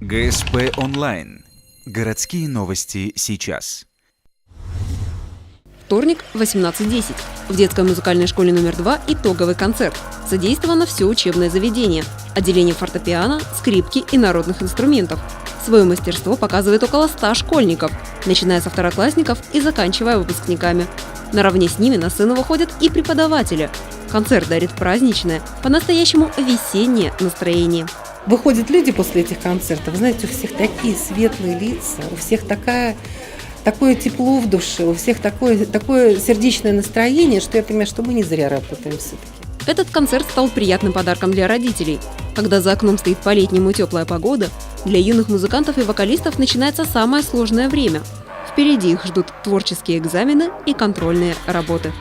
ГСП онлайн. Городские новости сейчас. Вторник, 18:10. В детской музыкальной школе номер 2 итоговый концерт. Задействовано все учебное заведение. Отделение фортепиано, скрипки и народных инструментов. Свое мастерство показывает около 100 школьников, начиная со второклассников и заканчивая выпускниками. Наравне с ними на сцену выходят и преподаватели. Концерт дарит праздничное, по-настоящему весеннее настроение. Выходят люди после этих концертов, знаете, у всех такие светлые лица, у всех такое тепло в душе, у всех такое сердечное настроение, что я понимаю, что мы не зря работаем все-таки. Этот концерт стал приятным подарком для родителей. Когда за окном стоит по-летнему теплая погода, для юных музыкантов и вокалистов начинается самое сложное время. Впереди их ждут творческие экзамены и контрольные работы.